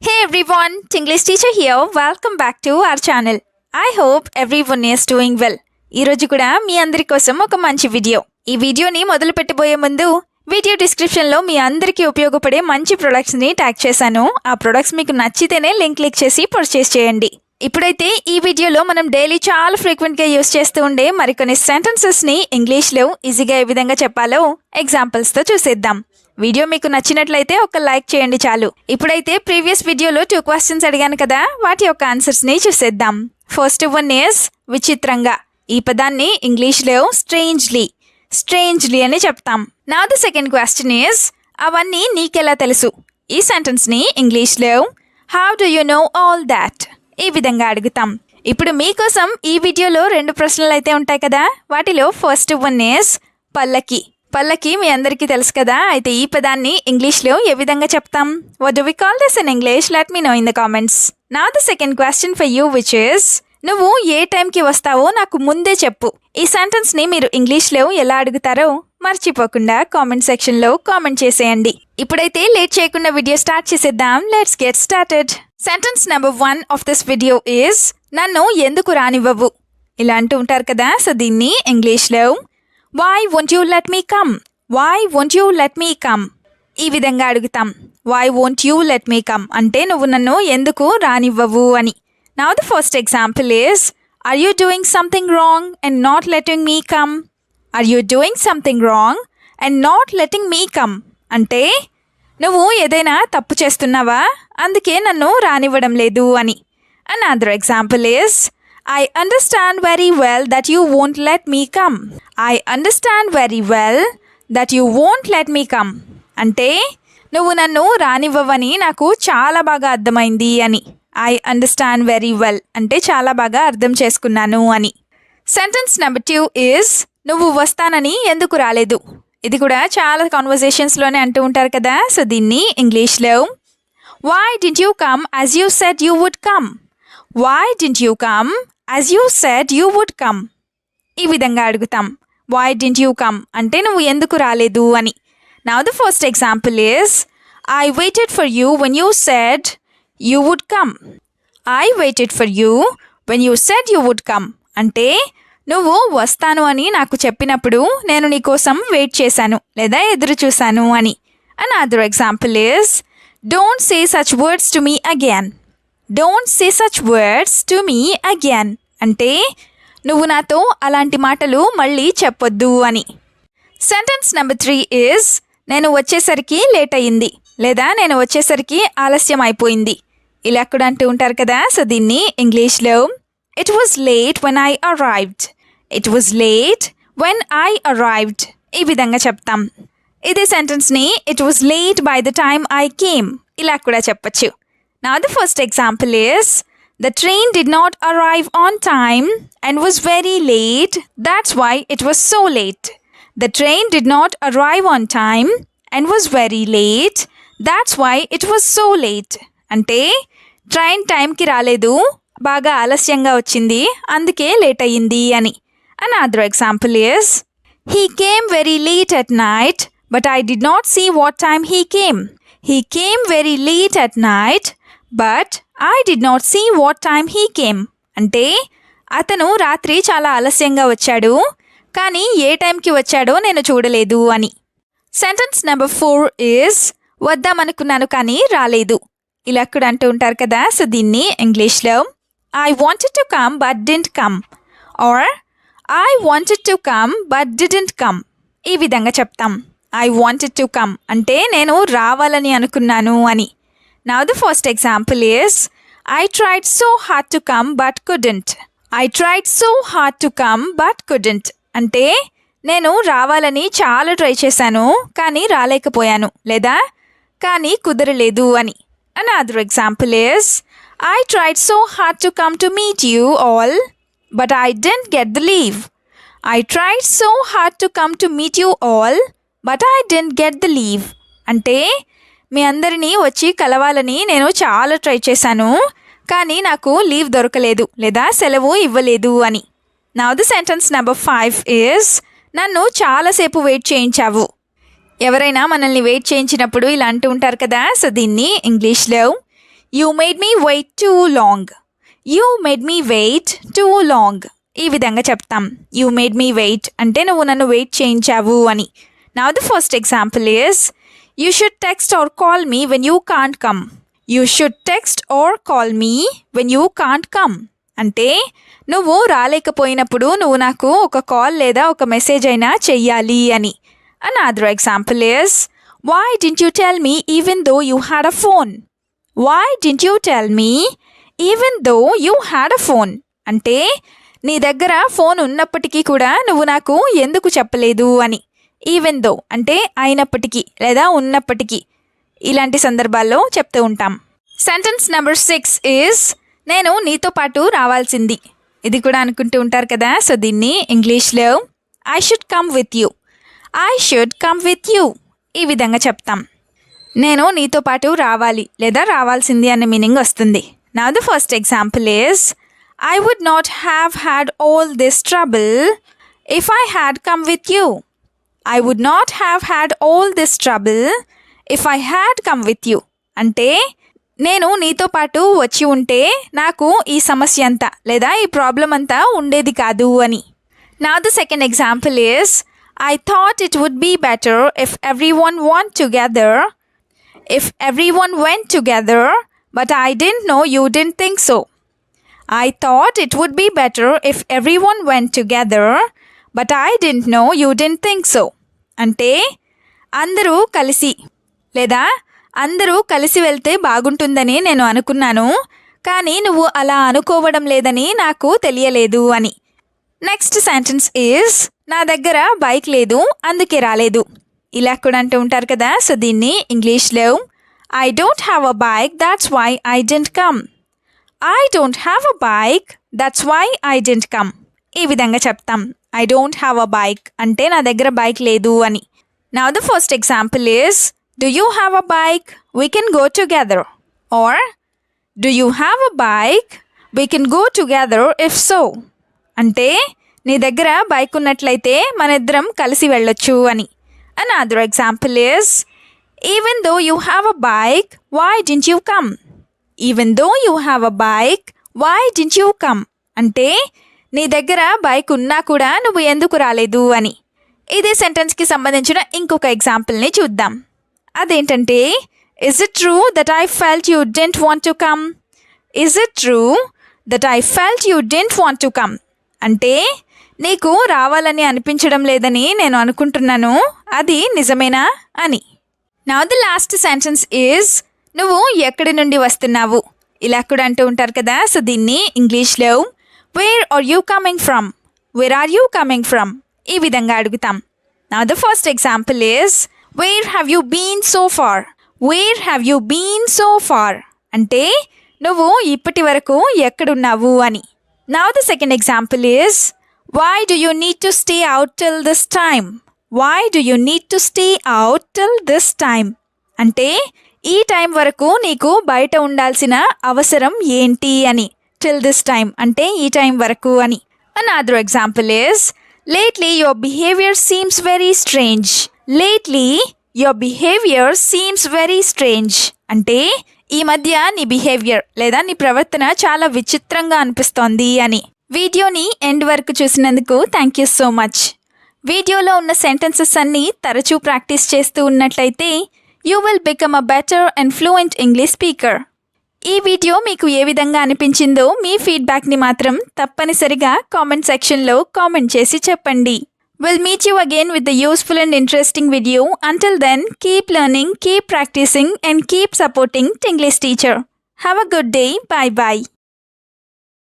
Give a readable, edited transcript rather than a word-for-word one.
Hey everyone, English teacher here. Welcome back to our channel. I hope everyone is doing well. ఈ రోజు కూడా మీ అందరి కోసం ఒక మంచి వీడియో. ఈ వీడియోని మొదలు పెట్టబోయే ముందు వీడియో డిస్క్రిప్షన్ లో మీ అందరికీ ఉపయోగపడే మంచి ప్రొడక్ట్స్ ని ట్యాగ్ చేశాను. ఆ ప్రొడక్ట్స్ మీకు నచ్చితేనే లింక్ క్లిక్ చేసి పర్చేస్ చేయండి. ఇప్పుడైతే ఈ వీడియోలో మనం డైలీ చాలా ఫ్రీక్వెంట్ గా యూస్ చేస్తూ ఉండే మరికొన్ని సెంటెన్సెస్ ని ఇంగ్లీష్ లో ఈజీగా ఏ విధంగా చెప్పాలో ఎగ్జాంపుల్స్ తో చూసేద్దాం. వీడియో మీకు నచ్చినట్లయితే ఒక లైక్ చేయండి చాలు. ఇప్పుడైతే ప్రీవియస్ వీడియోలో 2 క్వశ్చన్స్ అడిగాను కదా, వాటి యొక్క ఆన్సర్స్ ని చూసేద్దాం. ఫస్ట్ వన్ ఇస్ విచిత్రంగా. ఈ పదాన్ని ఇంగ్లీష్లో స్ట్రేంజ్లీ అని చెప్తాం. Now the second question is అవన్నీ నీకెలా తెలుసు. ఈ సెంటెన్స్ ని ఇంగ్లీష్లో how do you know all that ఈ విధంగా అడుగుతాం. ఇప్పుడు మీకోసం ఈ వీడియోలో 2 ప్రశ్నలు అయితే ఉంటాయి కదా, వాటిలో ఫస్ట్ వన్ ఇస్ పల్లకి మీ అందరికీ తెలుసు కదా. అయితే ఈ పదాన్ని ఇంగ్లీష్లో ఏ విధంగా చెప్తాం? What do we call this in English? Let me know in the comments. Now the second question for you which is నువ్వు ఏ టైంకి వస్తావో నాకు ముందే చెప్పు. ఈ సెంటెన్స్ ని మీరు ఇంగ్లీష్లో ఎలా అడుగుతారో మర్చిపోకుండా కామెంట్ సెక్షన్ లో కామెంట్ చేసేయండి. ఇప్పుడైతే లేట్ చేయకుండా వీడియో స్టార్ట్ చేసేద్దాం. Let's get started. Sentence number 1 of this video is నన్ను ఎందుకు రానివ్వవు. ఇలా అంటూ ఉంటారు కదా, సో దీన్ని ఇంగ్లీష్లో Why won't you let me come? Why won't you let me come? ఈ విధంగా అడుగుతాం. Why won't you let me come? అంటే నువ్వు నన్ను ఎందుకు రానివ్వవు అని. Now the first example is Are you doing something wrong and not letting me come? Are you doing something wrong and not letting me come? అంటే నువ్వు ఏదైనా తప్పు చేస్తున్నావా, అందుకే నన్ను రానివ్వడం లేదు అని. Another example is I understand very well that you won't let me come. I understand very well that you won't let me come. అంటే నువ్వు నన్ను రానివ్వవని నాకు చాలా బాగా అర్థమైంది అని. I understand very well అంటే చాలా బాగా అర్థం చేసుకున్నాను అని. సెంటెన్స్ నెంబర్ 2 is నువ్వు వస్తానని ఎందుకు రాలేదు. ఇది కూడా చాలా కాన్వర్సేషన్స్లోనే అంటూ ఉంటారు కదా, సో దీన్ని ఇంగ్లీష్లో Why didn't you come as you said you would come? Why didn't you come as you said you would come? ఈ విధంగా అడుగుతాం. Why didn't you come అంటే నువ్వు ఎందుకు రాలేదు అని. Now the first example is I waited for you when you said you would come. I waited for you when you said you would come అంటే నువ్వు వస్తాను అని నాకు చెప్పినప్పుడు నేను నీ కోసం వెయిట్ చేశాను లేదా ఎదురు చూశాను అని. Another example is Don't say such words to me again. Don't say such words to me again అంటే నువ్వు నాతో అలాంటి మాటలు మళ్ళీ చెప్పొద్దు అని. సెంటెన్స్ నెంబర్ 3 is నేను వచ్చేసరికి లేట్ అయ్యింది లేదా నేను వచ్చేసరికి ఆలస్యం అయిపోయింది. ఇలా కూడా అంటూ ఉంటారు కదా, సో దీన్ని ఇంగ్లీష్లో It was late when I arrived. It was late when I arrived ఈ విధంగా చెప్తాం. ఇదే సెంటెన్స్ని It was late by the time I came ఇలా కూడా చెప్పచ్చు. Now the first example is The train did not arrive on time and was very late. That's why it was so late. The train did not arrive on time and was very late. That's why it was so late. అంటే train టైంకి రాలేదు, బాగా ఆలస్యంగా వచ్చింది, అందుకే late అయ్యింది అని. Another example is He came very late at night, but I did not see what time he came. He came very late at night, but I did not see what time he came. అంటే అతను రాత్రి చాలా ఆలస్యంగా వచ్చాడు, కానీ ఏ టైంకి వచ్చాడో నేను చూడలేదు అని. సెంటెన్స్ నెంబర్ 4 is వద్దామనుకున్నాను కానీ రాలేదు. ఇలా కూడా అంటూ ఉంటారు కదా, సో దీన్ని ఇంగ్లీష్లో I wanted to come but didn't come or I wanted to come but didn't come ఈ విధంగా చెప్తాం. I wanted to come అంటే నేను రావాలని అనుకున్నాను అని. Now the first example is I tried so hard to come but couldn't. I tried so hard to come but couldn't అంటే నేను రావాలని చాలా ట్రై చేశాను కానీ రాలేకపోయాను లేదా కానీ కుదరలేదు అని. Another example is I tried so hard to come to meet you all but I didn't get the leave. I tried so hard to come to meet you all but I didn't get the leave అంటే మీ అందరినీ వచ్చి కలవాలని నేను చాలా try చేశాను కానీ నాకు leave దొరకలేదు లేదా సెలవు ఇవ్వలేదు అని. Now the sentence number 5 is నన్ను చాలాసేపు వెయిట్ చేయించావు. ఎవరైనా మనల్ని వెయిట్ చేయించినప్పుడు ఇలా అంటూ ఉంటారు కదా, సో దీన్ని ఇంగ్లీష్లో you made me wait too long. You made me wait too long. ఈ విధంగా చెప్తాం. యూ మేడ్ మీ వెయిట్ అంటే నువ్వు నన్ను వెయిట్ చేయించావు అని. Now the first example is you should text are call me when you can't come. You should text are call me when you can't come అంటే నువ్వు రాలేకపోయినప్పుడు నువ్వు నాకు ఒక కాల్ లేదా ఒక మెసేజ్ అయినా చెయ్యాలి అని. Another example is why didn't you tell me even though you had a phone? Why didn't you tell me even though you had a phone? అంటే నీ దగ్గర ఫోన్ ఉన్నప్పటికీ కూడా నువ్వు నాకు ఎందుకు చెప్పలేదు అని. ఈవెన్ దో అంటే అయినప్పటికీ లేదా ఉన్నప్పటికీ ఇలాంటి సందర్భాల్లో చెప్తూ ఉంటాం. సెంటెన్స్ నెంబర్ 6 ఈజ్ నేను నీతో పాటు రావాల్సింది. ఇది కూడా అనుకుంటూ ఉంటారు కదా. సో దీన్ని ఇంగ్లీష్లో I should come with you. I should come with you ఈ విధంగా చెప్తాం. నేను నీతో పాటు రావాలి లేదా రావాల్సింది అనే మీనింగ్ వస్తుంది. Now the first example is I would not have had all this trouble if I had come with you. I would not have had all this trouble if I had come with you. అంటే నేను నీతో పాటు వచ్చి ఉంటే నాకు ఈ సమస్య అంతా లేదా ఈ ప్రాబ్లం అంతా ఉండేది కాదు అని. Now the second example is I thought it would be better if everyone went together. If everyone went together, but I didn't know you didn't think so. I thought it would be better if everyone went together, but I didn't know you didn't think so. అంటే అందరూ కలిసి లేదా అందరూ కలిసి వెళ్తే బాగుంటుందని నేను అనుకున్నాను, కానీ నువ్వు అలా అనుకోవడం లేదని నాకు తెలియలేదు అని. నెక్స్ట్ సెంటెన్స్ ఈజ్ నా దగ్గర బైక్ లేదు అందుకే రాలేదు. ఇలా కూడా అంటూ ఉంటారు కదా. సో దీన్ని ఇంగ్లీష్లో I don't have a bike that's why I didn't come. I don't have a bike that's why I didn't come ఈ విధంగా చెప్తాం. I don't have a bike అంటే నా దగ్గర బైక్ లేదు అని. Now the first example is do you have a bike we can go together. Or do you have a bike we can go together if so. అంటే నీ దగ్గర bike ఉన్నట్లయితే మన ఇద్దరం కలిసి వెళ్ళొచ్చు అని. Another example is even though you have a bike why didn't you come. Even though you have a bike why didn't you come అంటే నీ దగ్గర బైక్ ఉన్నా కూడా నువ్వు ఎందుకు రాలేదు అని. ఇదే సెంటెన్స్కి సంబంధించిన ఇంకొక ఎగ్జాంపుల్ని చూద్దాం. అదేంటంటే is it true that I felt you didn't want to come. Is it true that I felt you didn't want to come అంటే నీకు రావాలని అనిపించడం లేదని నేను అనుకుంటున్నాను, అది నిజమేనా అని. Now the last sentence is నువ్వు ఎక్కడి నుండి వస్తున్నావు. ఇలా కూడా అంటూ ఉంటారు కదా. సో దీన్ని ఇంగ్లీష్లో where are you coming from. Where are you coming from ఈ విధంగా అడుగుతాం. Now the first example is where have you been so far. Where have you been so far అంటే నువ్వు ఇప్పటి వరకు ఎక్కడున్నావు అని. Now the second example is why do you need to stay out till this time. Why do you need to stay out till this time అంటే ఈ time వరకు నీకు బయట ఉండాల్సిన అవసరం ఏంటి అని. టిల్ దిస్ టైమ్ అంటే ఈ టైం వరకు అని. Another example is lately your behaviour seems very strange. Lately your behaviour seems very strange అంటే ఈ మధ్య నీ బిహేవియర్ లేదా నీ ప్రవర్తన చాలా విచిత్రంగా అనిపిస్తోంది అని. వీడియోని ఎండ్ వరకు చూసినందుకు థ్యాంక్ యూ సో మచ్. వీడియోలో ఉన్న సెంటెన్సెస్ అన్నీ తరచూ ప్రాక్టీస్ చేస్తూ ఉన్నట్లయితే you will become a better and fluent English speaker. ఈ వీడియో మీకు ఏ విధంగా అనిపించిందో మీ ఫీడ్బ్యాక్ని మాత్రం తప్పనిసరిగా కామెంట్ సెక్షన్లో కామెంట్ చేసి చెప్పండి. We'll meet you again with a useful and interesting video. Until then, keep learning, keep practicing and keep supporting Tinglish Teacher. Have a good day. Bye bye.